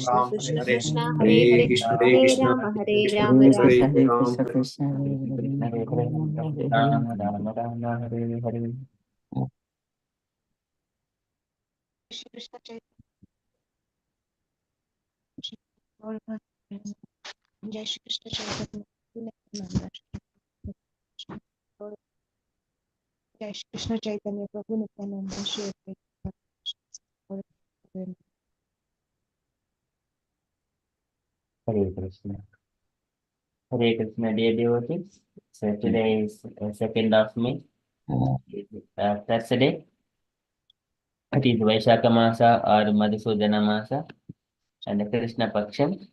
Krishna Krishna Krishna Hare Hare Hare Krishna Hare Hare Krishna Rama Hare Krishna Rama Krishna Rama Hare Hare Ram Krishna, Hare Krishna Krishna Chaitanya Jai Shri Krishna Chaitanya Nityananda Jai Shri Krishna Chaitanya Prabhu Nityananda Shri Advaita Hare Krishna. Hare Krishna, dear devotees. So today is 2nd of May, Thursday. It is Vaishaka Masa or Madhusudana Masa and the Krishna Paksham.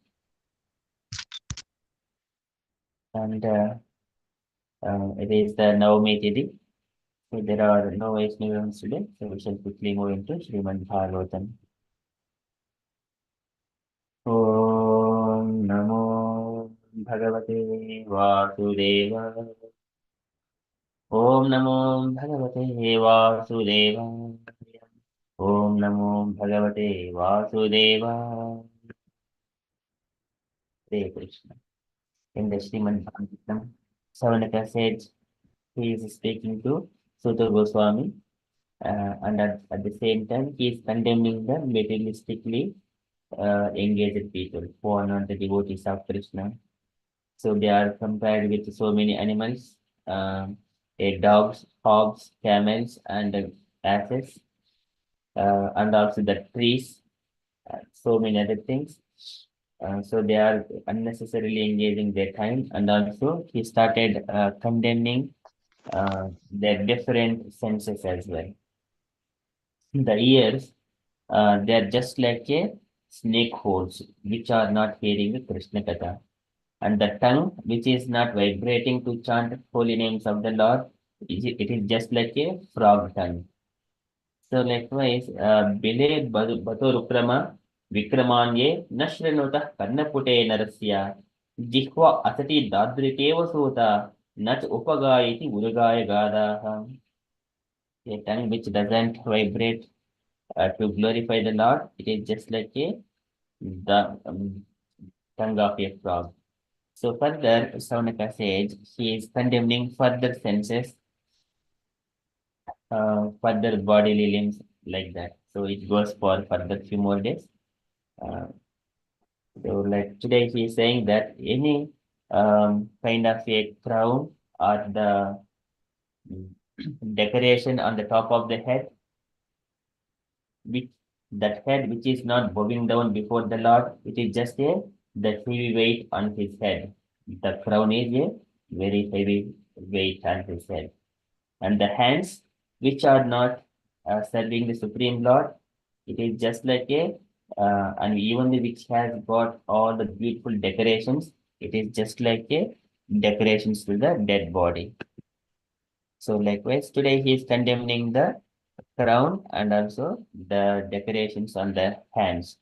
And it is the Navami Tithi. So there are no Vaishnavas today. So we shall quickly move into Srimad Bhagavatam. Om Namo Bhagavate Vasudeva. Om Namo Bhagavate Vasudeva. Om Namo Bhagavate Vasudeva. Hare Krishna. In the Srimad Bhagavatam, Savanaka said he is speaking to Sutta Goswami, and at the same time he is condemning the materialistically engaged people who are not the devotees of Krishna. So they are compared with so many animals, dogs, hogs, camels, and asses, and also the trees, so many other things. So they are unnecessarily engaging their time, and also he started condemning their different senses as well. The ears, they are just like a snake holes, which are not hearing the Krishna Katha. And the tongue, which is not vibrating to chant holy names of the Lord, it is just like a frog tongue. So likewise, Bile Batorukrama Vikramanye Nashrenota Karnapute Narasya Jihva Asati Dadriteva Sota Nat Upagayati Urugaya Gadaha. A tongue which doesn't vibrate to glorify the Lord, it is just like the tongue of a frog. So further, Saunaka says he is condemning further senses, further bodily limbs like that. So it goes for further few more days. Uh, so like today he is saying that any kind of a crown or the decoration on the top of the head, which that head which is not bowing down before the Lord, it is just the heavy weight on his head. The crown is a very heavy weight on his head. And the hands which are not serving the Supreme Lord, it is just like and even which has got all the beautiful decorations, it is just like a decorations to the dead body. So likewise, today he is condemning the crown and also the decorations on the hands.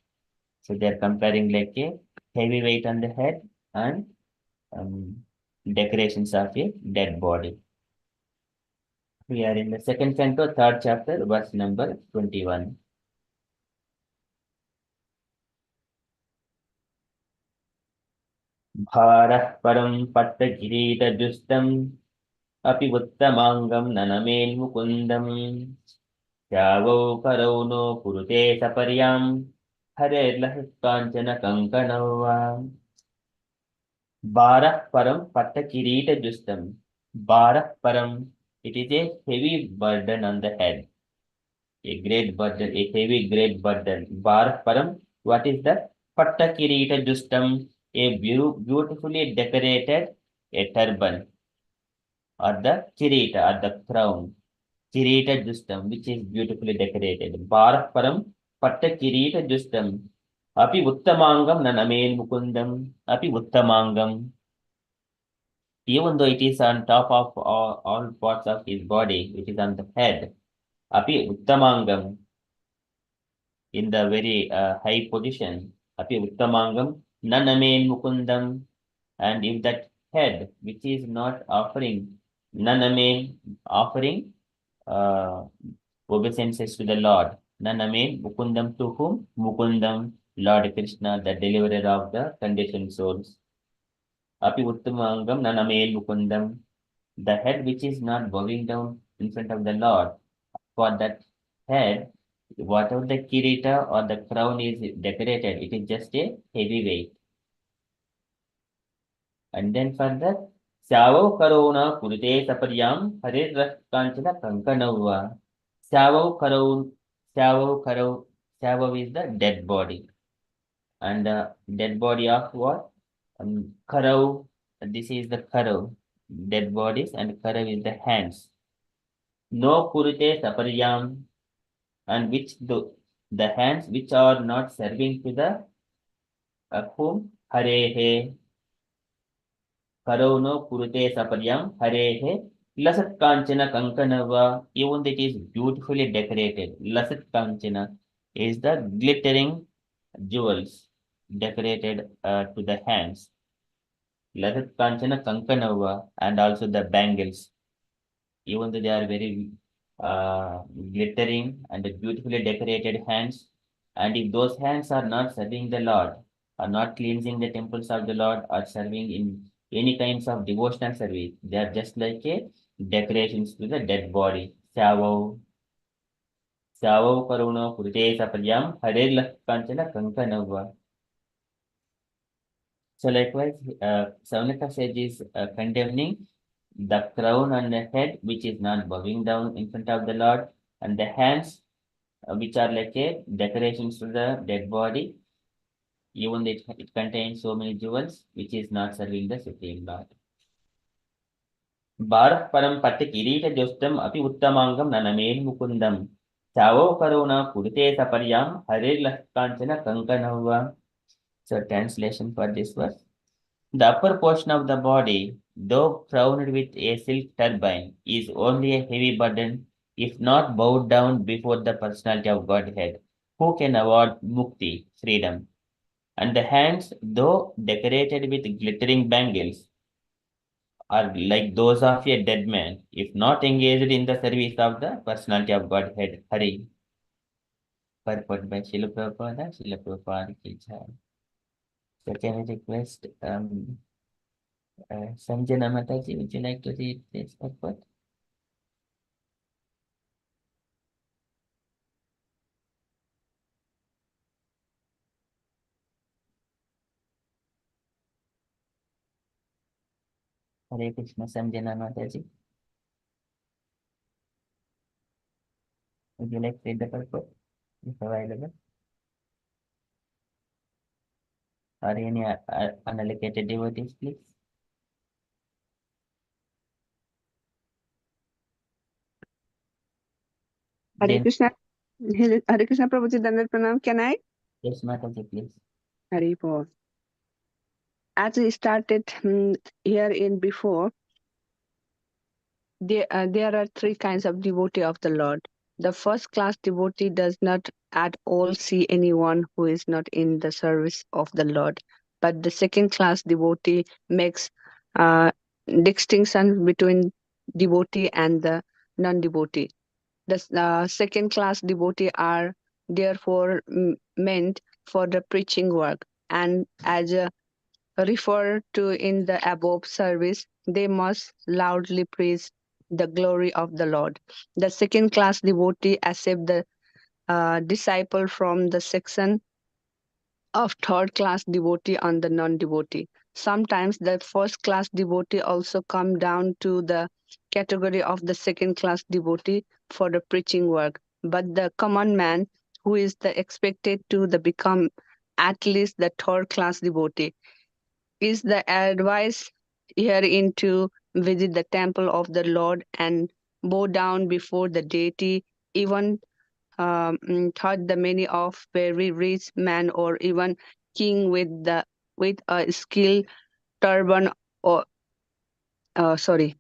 So they are comparing like a heavy weight on the head and decorations of a dead body. We are in the second canto, third chapter, verse number 21. भारः परं पट्टकिरीटजुष्टम् अपि उत्तमाङ्गं ननमेन्मुकुन्दम् श्यावौ करौ no कुरुते सपर्यां हरेर्लः काञ्चन कङ्कणौ वा भारः परं पट्टकिरीटजुष्टम् भारः परं, it is a heavy burden on the head, a great burden, a heavy great burden. Bar param, what is that? Patta kirita justam, a beautifully decorated a turban or the kirita or the crown. Kirita justam, which is beautifully decorated. Bar param, patta kirita justam. Api uttamangam nanamel mukundam. Api uttamangam. Even though it is on top of all parts of his body, it is on the head. Api uttamangam. In the very high position, api uttamangam naname mukundam, and if that head which is not offering naname, offering uh, obeisances to the Lord, naname mukundam, to whom? Mukundam, Lord Krishna, the deliverer of the conditioned souls. Api Uttamangam Nanamel Mukundam, the head which is not bowing down in front of the Lord. For that head, whatever the kirita or the crown is decorated, it is just a heavy weight. And then further, Syavo Karona Kurute Saparyam Hare Kanchana Kankanava. Syavo Karone, Syavo Karo, Syavo is the dead body. And dead body of what? Karau, this is the Karau, dead bodies, and Karau is the hands. No Kurute Saparyam, and which the hands which are not serving to the whom? Harehe. Karono Kurute Saparyam Harehe. Lasat Kanchana Kankanava, even it is beautifully decorated. Lasat Kanchana is the glittering jewels decorated to the hands. Lasat Kanchana Kankanava, and also the bangles, even though they are very glittering and beautifully decorated hands. And if those hands are not serving the Lord, are not cleansing the temples of the Lord, or serving in any kinds of devotional service, they are just like a decorations to the dead body. Savo, Savo Karuno Kurte Saparyam Hare Kanchana Kankanava. So likewise, Savanaka sage is condemning the crown on the head, which is not bowing down in front of the Lord, and the hands, which are like a decorations to the dead body, even though it contains so many jewels, which is not serving the Supreme Lord. Bharah param patte kirita jostam api uttamangam nanamel mukundam. Chavo karuna kurte saparyam hare kanchana kankanava. So translation for this verse. The upper portion of the body, though crowned with a silk turban, is only a heavy burden if not bowed down before the personality of Godhead, who can award mukti, freedom. And the hands, though decorated with glittering bangles, are like those of a dead man, if not engaged in the service of the personality of Godhead, Hari. Purport by Srila Prabhupada, Srila Prabhupada ki jai. So can I request Sanjana Mataji, would you like to read this purport? Hare Krishna, Sanjana Mataji. Would you like to read the purport if available? Or any unallocated devotees, please? Hare Then, Krishna, Hare Krishna Prabhuji Dandat Pranam. Can I? yes, Mataji, please. Hare Paul. As we started here in before, there are three kinds of devotee of the Lord. The first class devotee does not at all see anyone who is not in the service of the Lord. But the second class devotee makes uh, distinction between devotee and the non-devotee. The second class devotee are therefore meant for the preaching work, and as referred to in the above service, they must loudly praise the glory of the Lord. The second class devotee accept the disciple from the section of third class devotee and the non-devotee. Sometimes the first class devotee also come down to the category of the second class devotee for the preaching work. But the common man who is the expected to the become at least the third class devotee is the advice herein to visit the temple of the Lord and bow down before the deity, even thought the many of very rich man or even king with a skill turban or sorry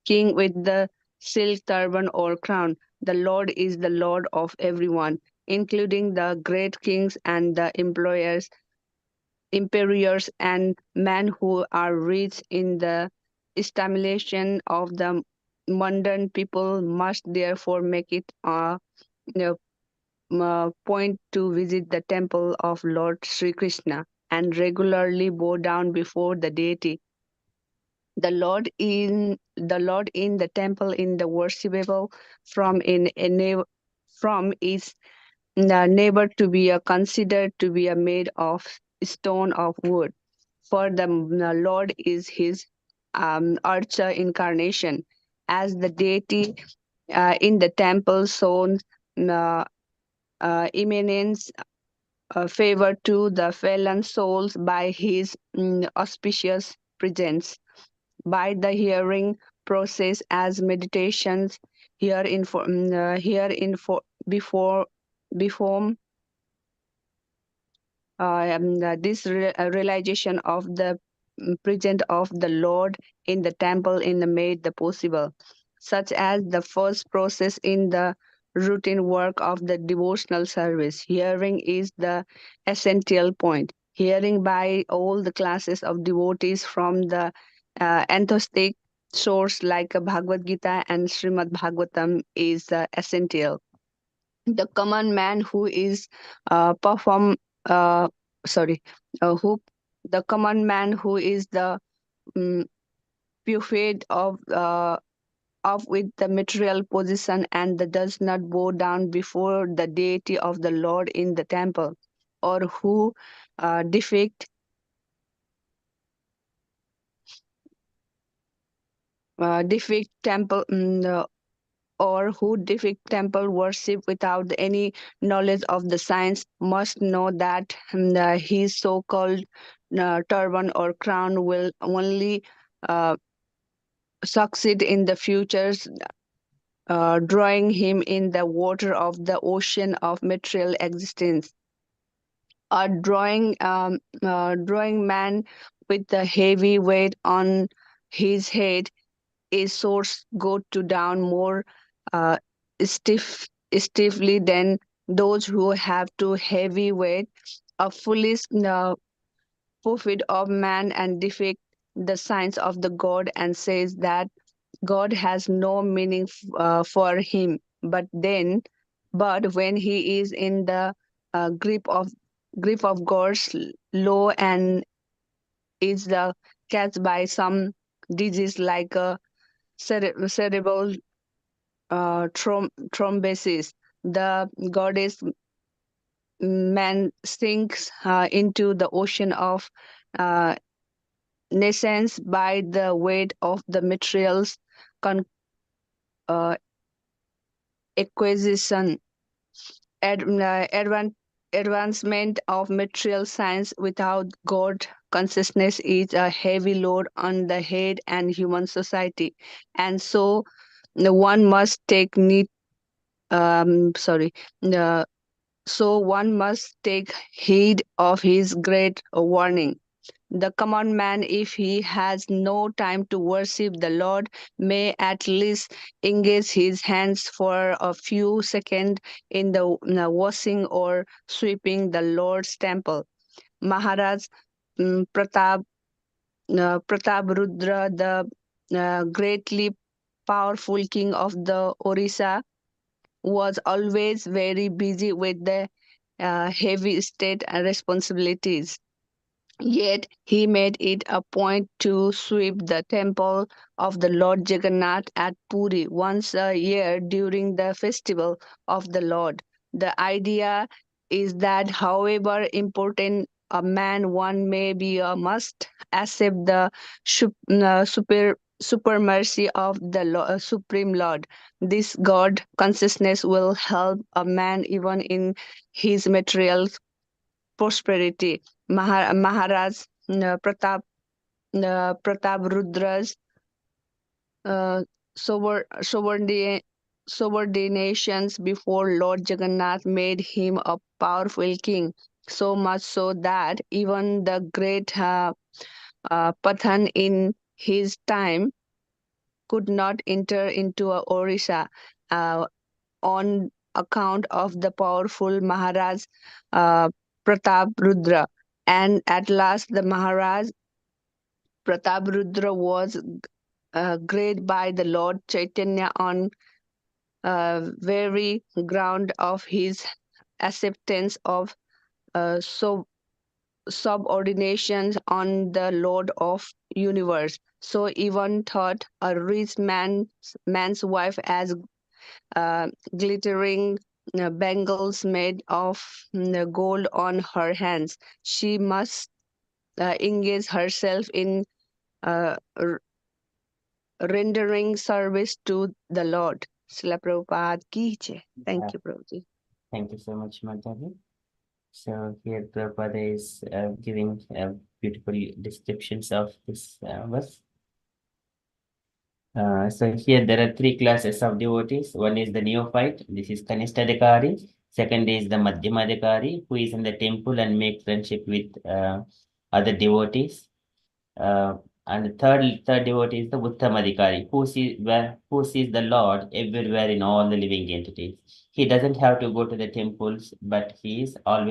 king with the silk turban or crown. The Lord is the Lord of everyone, including the great kings and the employers, emperors, and men who are rich in the estimation of the mundane people must therefore make it a point to visit the temple of Lord Sri Krishna and regularly bow down before the deity. The Lord in the temple in the worshipable from is neighbor to be considered to be made of stone of wood, for the Lord is his archer incarnation, as the deity in the temple shown uh, immense favor to the fallen souls by his auspicious presence. By the hearing process as meditations here in for before this realization of the presence of the Lord in the temple in the made the possible, such as the first process in the routine work of the devotional service. Hearing is the essential point. Hearing by all the classes of devotees from the enthusiastic source like Bhagavad Gita and Srimad Bhagavatam is essential. The common man who is perform sorry who the common man who is the um, purified of with the material position and that does not bow down before the deity of the Lord in the temple, or who defect defect temple or who defect temple worship without any knowledge of the science must know that his so-called turban or crown will only uh, succeed in the futures, drawing him in the water of the ocean of material existence, or drawing man with the heavy weight on his head is source go to down more uh, stiffly than those who have too heavy weight. A foolish prophet of man and defect the signs of the God and says that God has no meaning for him. But when he is in the uh, grip of grip of God's law and is catched by some disease like a cerebral thrombosis, the goddess man sinks into the ocean of uh, naissance by the weight of the materials con- uh, acquisition. Advancement of material science without God consciousness is a heavy load on the head and human society, and so one must take need. Sorry. Uh, so one must take heed of his great warning. The common man, if he has no time to worship the Lord, may at least engage his hands for a few seconds in the washing or sweeping the Lord's temple. Maharaj Pratap Rudra, the greatly powerful king of the Orissa, was always very busy with the heavy state responsibilities. Yet he made it a point to sweep the temple of the Lord Jagannath at Puri once a year during the festival of the Lord. The idea is that however important a man one may be, must accept the super mercy of the Supreme Lord. This God consciousness will help a man even in his material prosperity. Maharaj Pratap Rudra's uh, subordinations before Lord Jagannath made him a powerful king, so much so that even the great Pathan in his time could not enter into Orissa uh, on account of the powerful Maharaj uh, Pratap Rudra. And at last, the Maharaj Pratap Rudra was great by the Lord Chaitanya on very ground of his acceptance of subordinations on the Lord of universe. So even thought a rich man's wife as glittering bangles made of gold on her hands. She must engage herself in rendering service to the Lord. Srila Prabhupada ki jai. Thank you, Prabhuji. Thank you so much, Mataji. So here Prabhupada is giving beautiful descriptions of this verse. So here there are three classes of devotees. One is the neophyte. This is Kanistadikari. Second is the Madhyamadikari, who is in the temple and make friendship with other devotees. And the third devotee is the Uttamadikari, who sees the Lord everywhere in all the living entities. He doesn't have to go to the temples, but he is called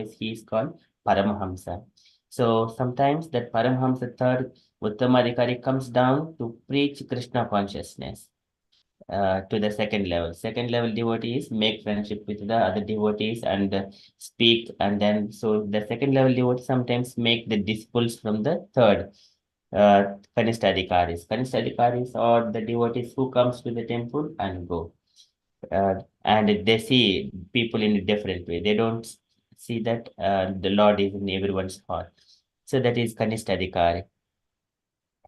Paramahamsa. So sometimes that Paramahamsa third Uttamadikari comes down to preach Krishna consciousness to the second level. Second level devotees make friendship with the other devotees and speak, and then so the second level devotees sometimes make the disciples from the third Kanistadikaris. Kanistadikaris are the devotees who comes to the temple and go. And they see people in a different way. They don't see that the Lord is in everyone's heart. So that is Kanistadikari.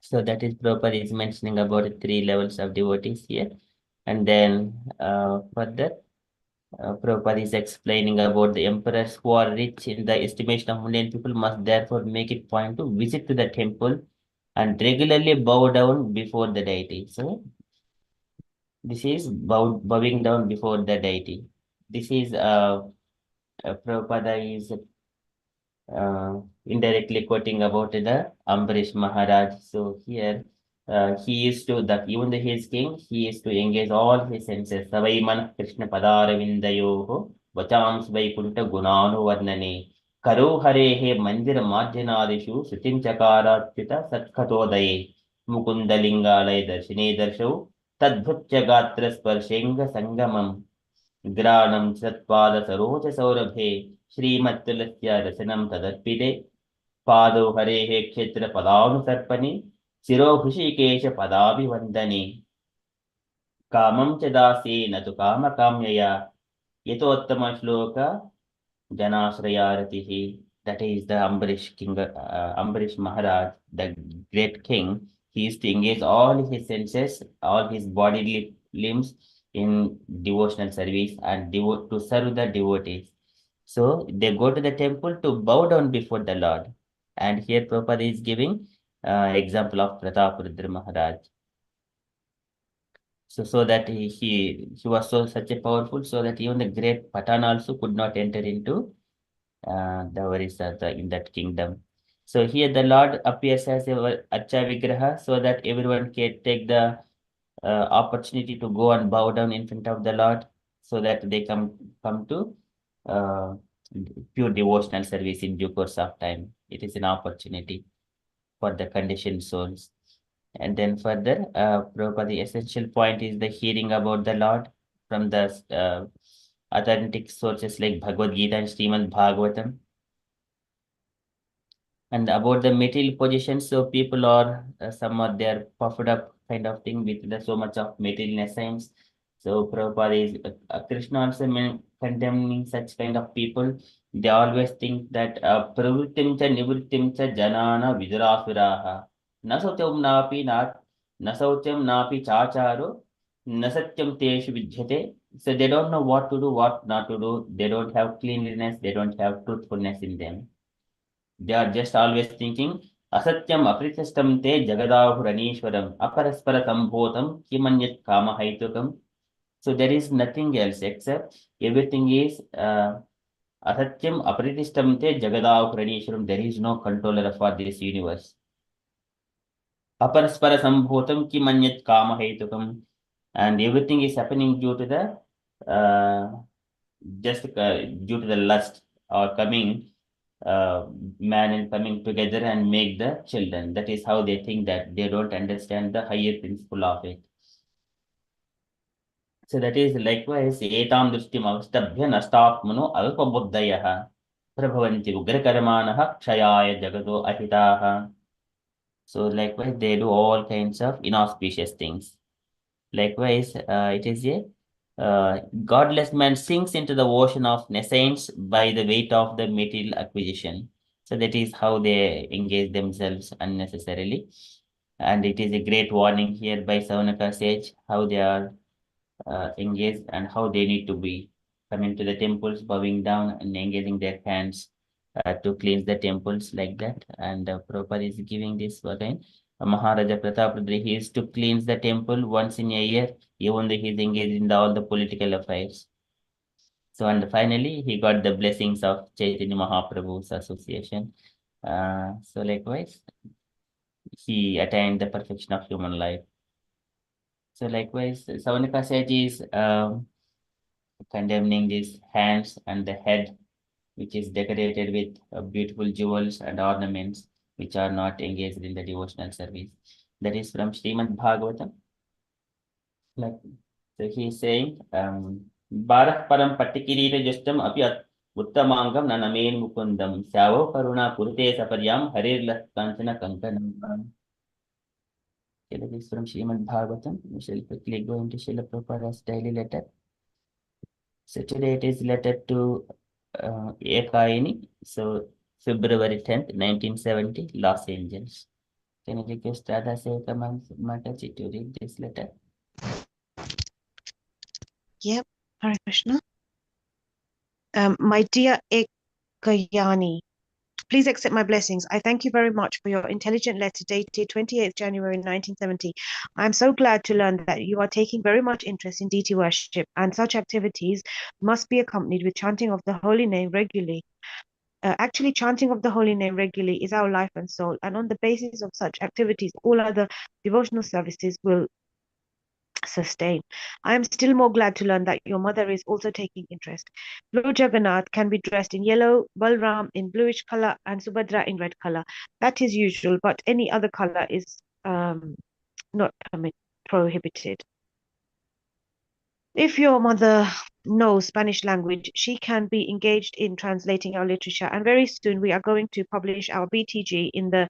So that is Prabhupada is mentioning about three levels of devotees here. And then further, Prabhupada is explaining about the emperors who are rich in the estimation of mundane people must therefore make it point to visit to the temple and regularly bow down before the deity. So this is bowing down before the deity. This is Prabhupada is indirectly quoting about the Ambarish Maharaj. So here he used to that even though he is king, he used to engage all his senses. Savai man Krishna Padaravindayoho Vachams Vaikunta Gunanu Varnane Karo Harehe Mandir Marjanadishu Sutim Chakaratyuta Satkatodaye Mukundalingalay Darshine Darsho Tadbhutya Gatra Sparshenga Sangamam ग्राणं सत्पाद Saroj सौरभे श्रीमत्तुलस्य रसनं तदर्पिते पादो हरेः क्षेत्र पदानुसर्पणि शिरो हृषिकेश पदाभिवन्दने कामं च दासे न तु कामकाम्यया यतोत्तमश्लोक Janashrayaratihi. That is the Ambarish king, Ambarish Maharaj, the great king. He used to engage all his senses, all his bodily limbs in devotional service and to serve the devotees. So they go to the temple to bow down before the Lord. And here Prabhupada is giving example of Prataparudra Maharaj. So that he was such a powerful, so that even the great Patan also could not enter into the Orissa in that kingdom. So here the Lord appears as a Acha Vigraha so that everyone can take the opportunity to go and bow down in front of the Lord so that they come to uh, pure devotional service in due course of time. It is an opportunity for the conditioned souls. And then further, Prabhupada, the essential point is the hearing about the Lord from the authentic sources like Bhagavad Gita and Srimad Bhagavatam. And about the material position, so people are somewhat they are puffed up kind of thing with so much of material essence. So Prabhupada is Krishna also condemning such kind of people. They always think that pravrittim cha nivrittim cha janana vidurasuraha nasatyam napi nasatyam napi chacharo nasatyam teshu vidyate. So they don't know what to do, what not to do. They don't have cleanliness. They don't have truthfulness in them. They are just always thinking, Asatyam apritishtam te jagadahuranishwaram aparaspara sambhotam kimanyat kama haitukam. So there is nothing else except everything is Asatyam apritishtam te jagadahuranishwaram. There is no controller for this universe. Aparaspara sambhotam kimanyat kama haitukam. And everything is happening due to the due to the lust or coming man and coming together and make the children. That is how they think, that they don't understand the higher principle of it. So that is likewise, etam drishtim avastabhya nastapmano alpabuddhayah prabhavanti ugrakarmanah kshayaya jagato ahitaha. So likewise, they do all kinds of inauspicious things. Likewise, it is a godless man sinks into the ocean of nescience by the weight of the material acquisition. So that is how they engage themselves unnecessarily. And it is a great warning here by Savanaka sage how they are engaged and how they need to be coming to the temples, bowing down and engaging their hands to cleanse the temples like that. And Prabhupada is giving this again. Maharaja Pratapadri, he is to cleanse the temple once in a year, even though he is engaged in all the political affairs. So, and finally, he got the blessings of Chaitanya Mahaprabhu's association. So, likewise, he attained the perfection of human life. So, likewise, Savanika sage is condemning these hands and the head, which is decorated with beautiful jewels and ornaments, which are not engaged in the devotional service. That is from Srimad Bhagavatam. Like, so he is saying, Barah param patikirita justam api uttamangam nanamen mukundam syavo karuna kurute saparyam harirla kanchana kankanam. Okay, that is from Srimad Bhagavatam. We shall quickly go into Srila Prabhupada's daily letter. So today it is letter to Ekaini. So February 10th, 1970, Los Angeles. Can you request Radha Sevaka Mataji to read this letter? Yep. Hare Krishna. My dear Ekayani, please accept my blessings. I thank you very much for your intelligent letter dated 28th January 1970. I am so glad to learn that you are taking very much interest in deity worship, and such activities must be accompanied with chanting of the holy name regularly. Actually, chanting of the holy name regularly is our life and soul, and on the basis of such activities, all other devotional services will sustain. I am still more glad to learn that your mother is also taking interest. Lord Jagannath can be dressed in yellow, Balram in bluish color, and Subhadra in red color. That is usual, but any other color is not prohibited. If your mother knows Spanish language, she can be engaged in translating our literature, and very soon we are going to publish our BTG in that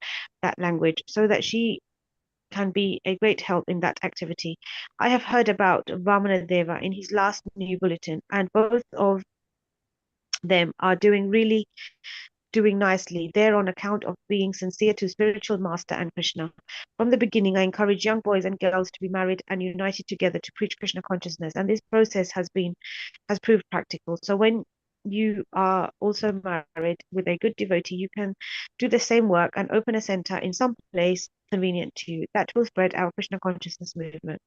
language so that she can be a great help in that activity. I have heard about Vamana Deva in his last new bulletin, and both of them are doing nicely there on account of being sincere to spiritual master and Krishna. From the beginning, I encourage young boys and girls to be married and united together to preach Krishna consciousness, and this process has proved practical. So when you are also married with a good devotee, you can do the same work and open a center in some place convenient to you. That will spread our Krishna consciousness movement.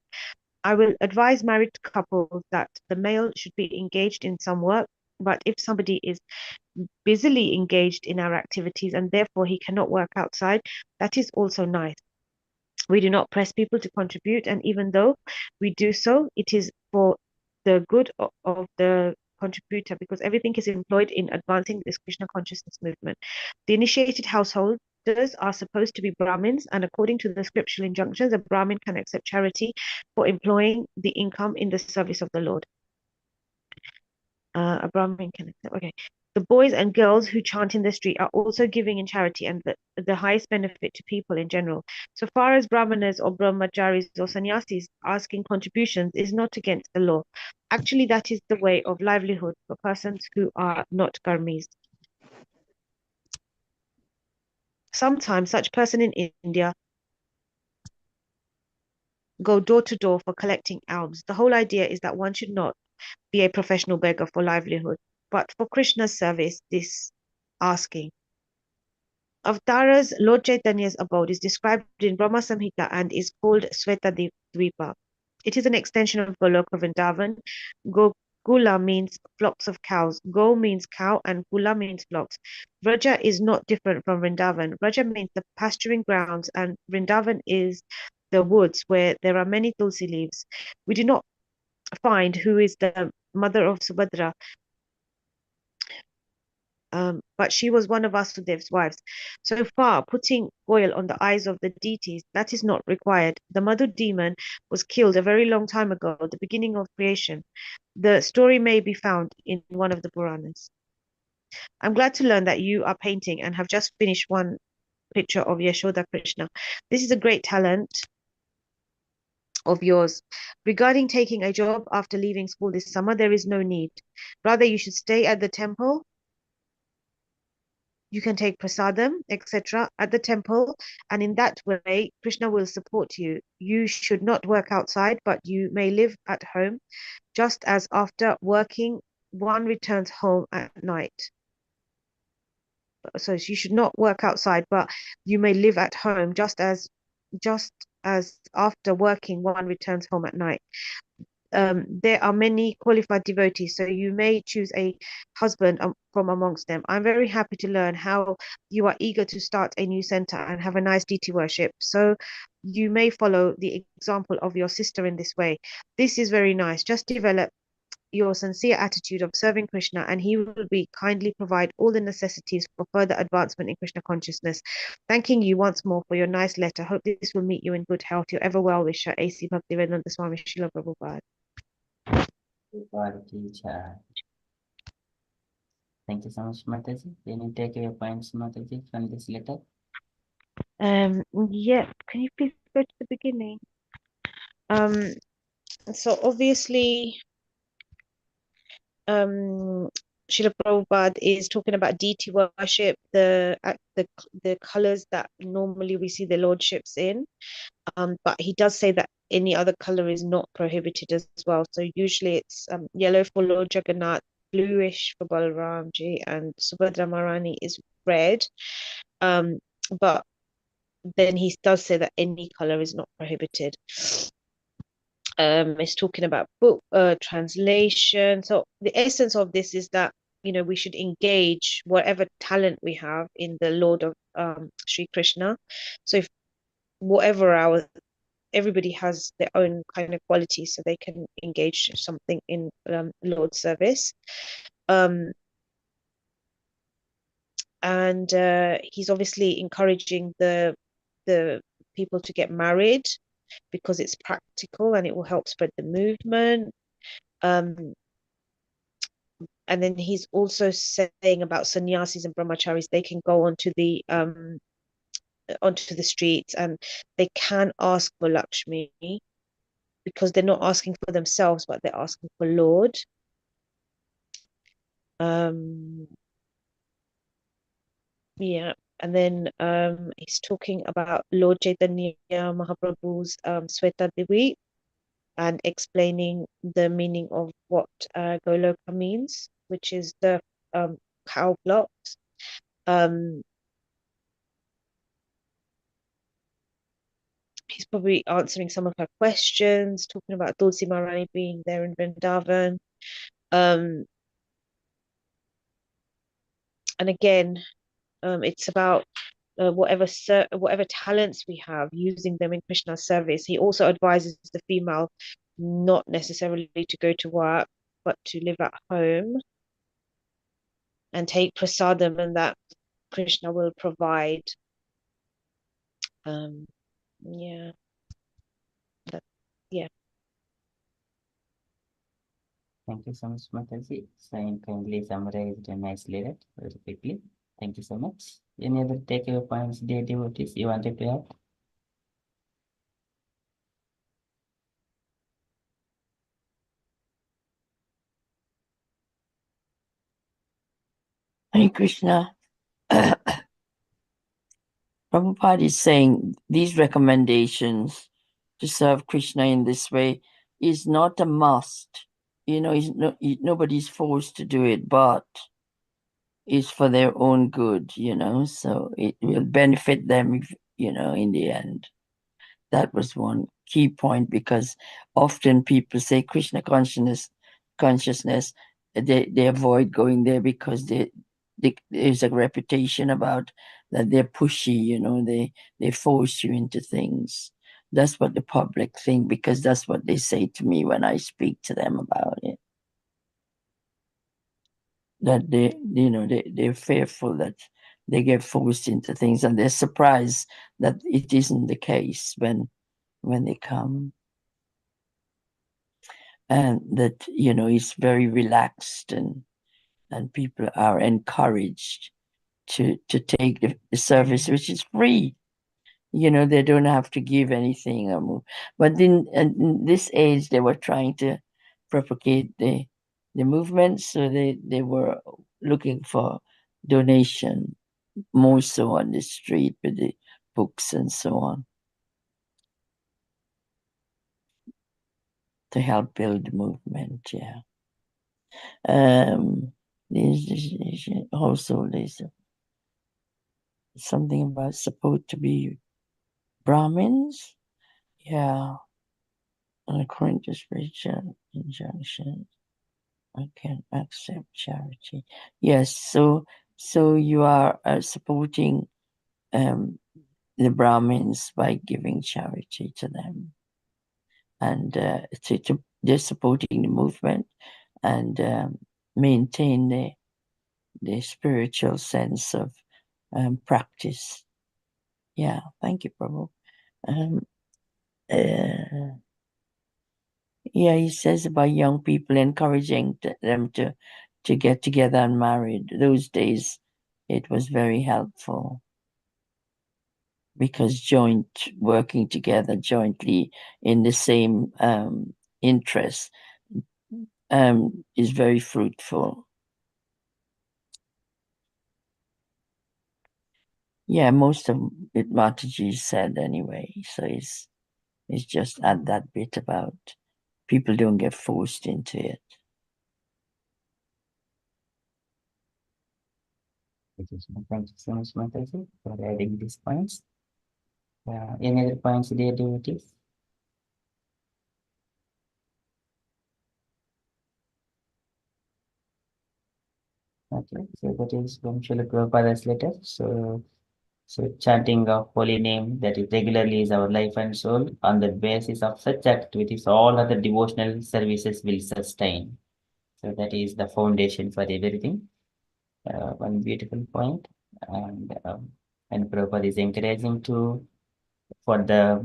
I will advise married couples that the male should be engaged in some work, but if somebody is busily engaged in our activities and therefore he cannot work outside, that is also nice. We do not press people to contribute, and even though we do so, it is for the good of the contributor, because everything is employed in advancing this Krishna consciousness movement. The initiated householders are supposed to be Brahmins, and according to the scriptural injunctions, a Brahmin can accept charity for employing the income in the service of the Lord. A Brahmin can accept. Okay. The boys and girls who chant in the street are also giving in charity and the highest benefit to people in general. So far as Brahmanas or Brahmacharis or sannyasis asking contributions is not against the law. Actually, that is the way of livelihood for persons who are not karmis. Sometimes such person in India go door to door for collecting alms. The whole idea is that one should not be a professional beggar for livelihood, but for Krishna's service, this asking. Avtara's Lord Chaitanya's abode is described in Brahma Samhita and is called Sweta Dvipa. It is an extension of Goloka Vrindavan. Gokula means flocks of cows. Go means cow and Gula means flocks. Vraja is not different from Vrindavan. Vraja means the pasturing grounds, and Vrindavan is the woods where there are many tulsi leaves. We do not find who is the mother of Subhadra but she was one of Vasudev's wives. So far, putting oil on the eyes of the deities, that is not required. The Madhu demon was killed a very long time ago, at the beginning of creation. The story may be found in one of the Puranas. I'm glad to learn that you are painting and have just finished one picture of Yashoda Krishna. This is a great talent of yours. Regarding taking a job after leaving school this summer, there is no need. Rather, you should stay at the temple. You can take prasadam, etc., at the temple, and in that way, Krishna will support you. You should not work outside, but you may live at home, just as after working, one returns home at night. So you should not work outside, but you may live at home, just as after working, one returns home at night. There are many qualified devotees, so you may choose a husband from amongst them. I'm very happy to learn how you are eager to start a new center and have a nice deity worship. So you may follow the example of your sister in this way. This is very nice. Just develop your sincere attitude of serving Krishna, and he will be kindly provide all the necessities for further advancement in Krishna consciousness. Thanking you once more for your nice letter. Hope this will meet you in good health. Your ever well wisher, A.C. Bhaktivedanta Swami Srila Prabhupada. Thank you so much, Mataji. Can you take your points, Mataji, from this letter? Yeah, can you please go to the beginning? So obviously, Srila Prabhupada is talking about deity worship, the colors that normally we see the lordships in. But he does say that any other color is not prohibited as well. So usually it's yellow for Lord Jagannath, bluish for Balaramji, and Subhadra Maharani is red. But then he does say that any color is not prohibited. It's talking about book translation. So the essence of this is that we should engage whatever talent we have in the Lord of Sri Krishna. So if whatever everybody has their own kind of quality, so they can engage something in Lord service. And he's obviously encouraging the people to get married because it's practical and it will help spread the movement. And then he's also saying about sannyasis and brahmacharis, they can go onto the streets and they can ask for Lakshmi because they're not asking for themselves, but they're asking for Lord. Yeah, and then he's talking about Lord Chaitanya Mahaprabhu's Sweta Devi and explaining the meaning of what Goloka means, which is the cow blocks. He's probably answering some of her questions, talking about Tulsi Maharani being there in Vrindavan. And again, it's about whatever talents we have, using them in Krishna's service. He also advises the female not necessarily to go to work, but to live at home and take prasadam, and that Krishna will provide. Yeah, yeah. Thank you so much, Mataji. So you kindly summarized nicely that very quickly. Thank you so much. Any other takeaway points, dear devotees, you wanted to add? Hare Krishna. Prabhupada is saying these recommendations to serve Krishna in this way is not a must. Nobody's forced to do it, but it's for their own good, so it will benefit them, in the end. That was one key point, because often people say Krishna consciousness, they avoid going there because there's a reputation about that they're pushy, they force you into things. That's what the public think, because that's what they say to me when I speak to them about it. that they're fearful that they get forced into things, and they're surprised that it isn't the case when they come, and that it's very relaxed, and people are encouraged to take the service, which is free. They don't have to give anything or move. But in this age, they were trying to propagate the movement, so they were looking for donation, more so on the street with the books and so on, to help build the movement. Yeah. Also, there's something about supposed to be Brahmins. Yeah. According to spiritual injunction, I can accept charity. Yes, so you are supporting the Brahmins by giving charity to them, and they're supporting the movement, and maintain the spiritual sense of practice. Yeah, thank you, Prabhu. Yeah, he says about young people encouraging them to get together and married. Those days, it was very helpful, because working together jointly in the same interest is very fruitful. Yeah, most of it Mataji said anyway. So it's just add that bit about people don't get forced into it. Thank you so much, Mataji, for adding these points. Any other points, dear devotees? Okay, so that is from Srila Prabhupada's letter. So chanting of holy name that is regularly is our life and soul. On the basis of such activities, all other devotional services will sustain. So that is the foundation for everything. One beautiful point. And Prabhupada is encouraging for the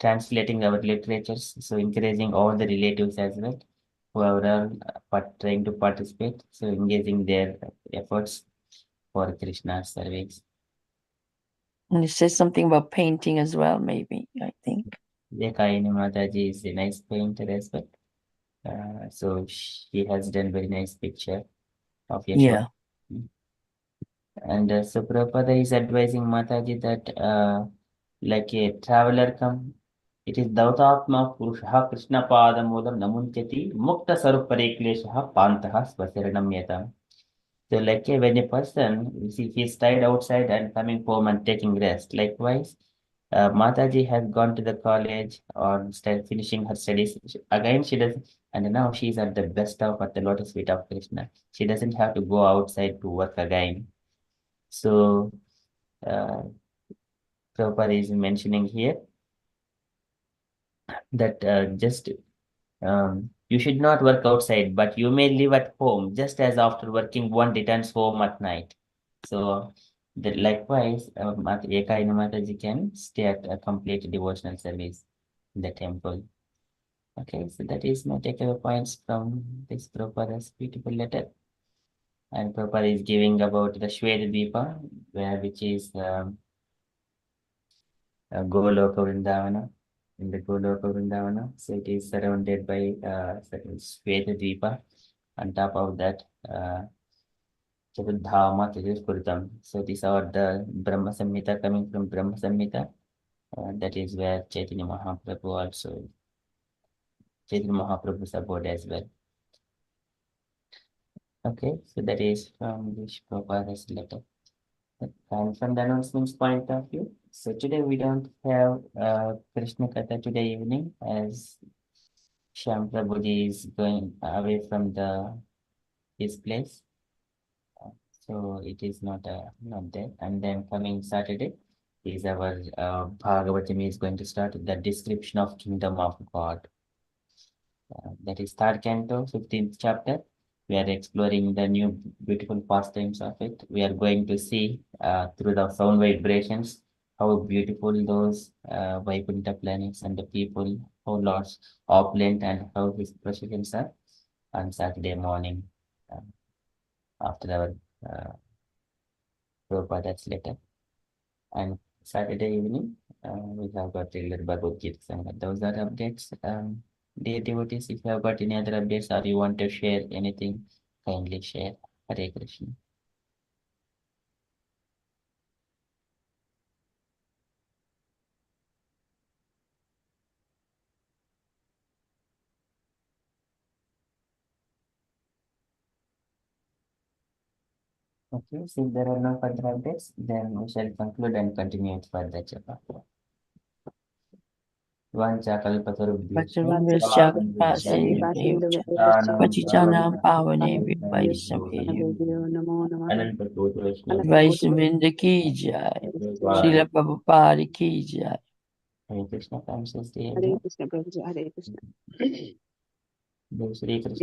translating our literatures. So encouraging all the relatives as well, who are all trying to participate. So engaging their efforts for Krishna's service. And it says something about painting as well, maybe, I think. Yekaini Mataji is a nice painter as well. So she has done very nice picture of Yashoda. Yeah. And so Prabhupada is advising Mataji that like a traveler it is Dautatma Purusha Krishna Padamulam Namunchati Mukta Sarup Pariklesha Pantaha Svasaranam Yatam. So like when a person, you see, he's tied outside and coming home and taking rest. Likewise, Mataji has gone to the college or started finishing her studies. Again, she does, and now she's at the best of at the lotus feet of Krishna. She doesn't have to go outside to work again. So, Prabhupada is mentioning here that just you should not work outside, but you may live at home, just as after working one returns home at night. So, likewise, Ekaina Mataji can stay at a complete devotional service in the temple. Okay, so that is my takeaway points from this Prabhupada's beautiful letter. And Prabhupada is giving about the Shweta Dvipa, which is Goloka Vrindavana, in the Goloka Vrindavana. So it is surrounded by Shweta Dvipa. On top of that, Chaturdhama Chaturpuritam. So these are the Brahma Samhita coming from Brahma Samhita. That is where Chaitanya Mahaprabhu's abode as well. Okay, so that is from the Prabhupada's letter. And from the announcements point of view, so today we don't have Krishna Katha today evening, as Shyam Prabhuji is going away from his place. So it is not there. And then coming Saturday is our Bhagavatam is going to start with the description of kingdom of God. That is third canto, 15th chapter. we are exploring the new beautiful pastimes of it. We are going to see through the sound vibrations how beautiful those Vaikuntha planets and the people, how Lord's opulent and how his processions are on Saturday morning uh, after our Prabhupada's letter. And Saturday evening, we have got regular Bhagavad Gita Sangha. Those are updates. Dear devotees, if you have got any other updates or you want to share anything, kindly share. Hare Krishna. Okay, so if there are no further updates, then we shall conclude and continue with further japa. Vanchakalpatarubhyascha Patitanam Pavane Vaisnaveyo Namo Namaha. Ananta Vaisnavinda Ki Jai Srila Prabhupada Ki Jai. Hare Krishna, Francis, Hare Krishna, Prabhuji, Hare Krishna. Jai Shri Krishna.